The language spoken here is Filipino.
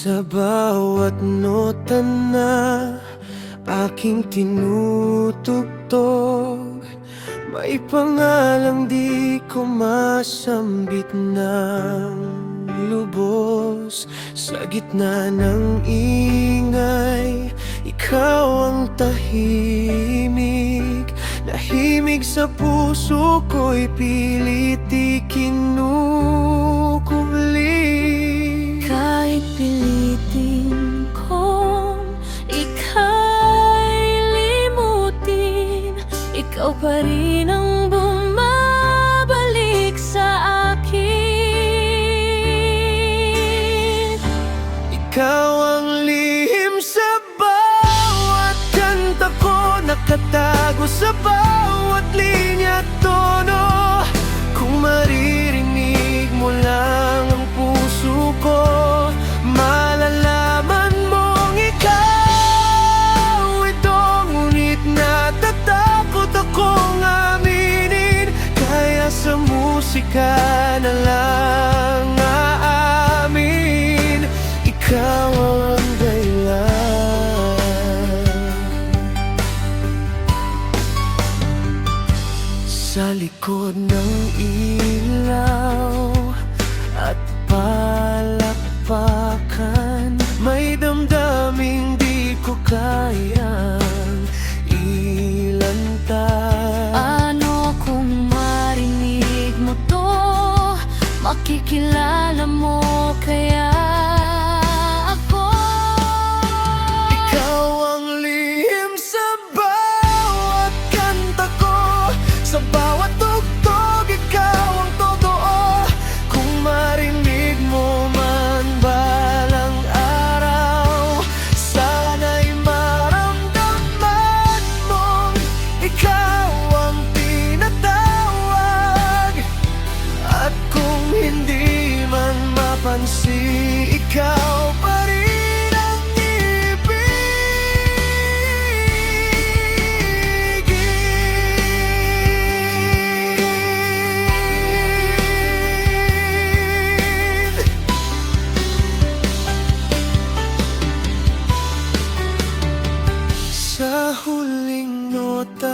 Sa bawat nota na aking tinutugtog, may pangalang di ko masambit ng lubos. Sa gitna ng ingay, ikaw ang tahimik. Nahimig sa puso ko'y pilit ikinukubli. Kahit pilitin kong ika'y limutin, ikaw pa rin ang bumabalik sa akin. Ikaw ang lihim sa bawat kanta ko, nakatago sa bawat linya at tono. Kung maririnig mo lang ang puso ko, malalaman mong ikaw ito. Ngunit natatakot akong aminin, kaya sa musika na lang aamin. Ikaw ang dahilan. Sa likod ng ilaw at palakpakan, may damdaming di ko kayang ilantad. Ano kung marinig mo to, makikilala mo kaya ako. Ikaw ang lihim sa bawat kanta ko, sa bawat tugtog, ikaw ang totoo. Kung marinig mo man balang araw, sana'y maramdaman mong ikaw ang tinatawag. At kung hindi man mapansin, ikaw pa rin ang ibigin. Sa huling nota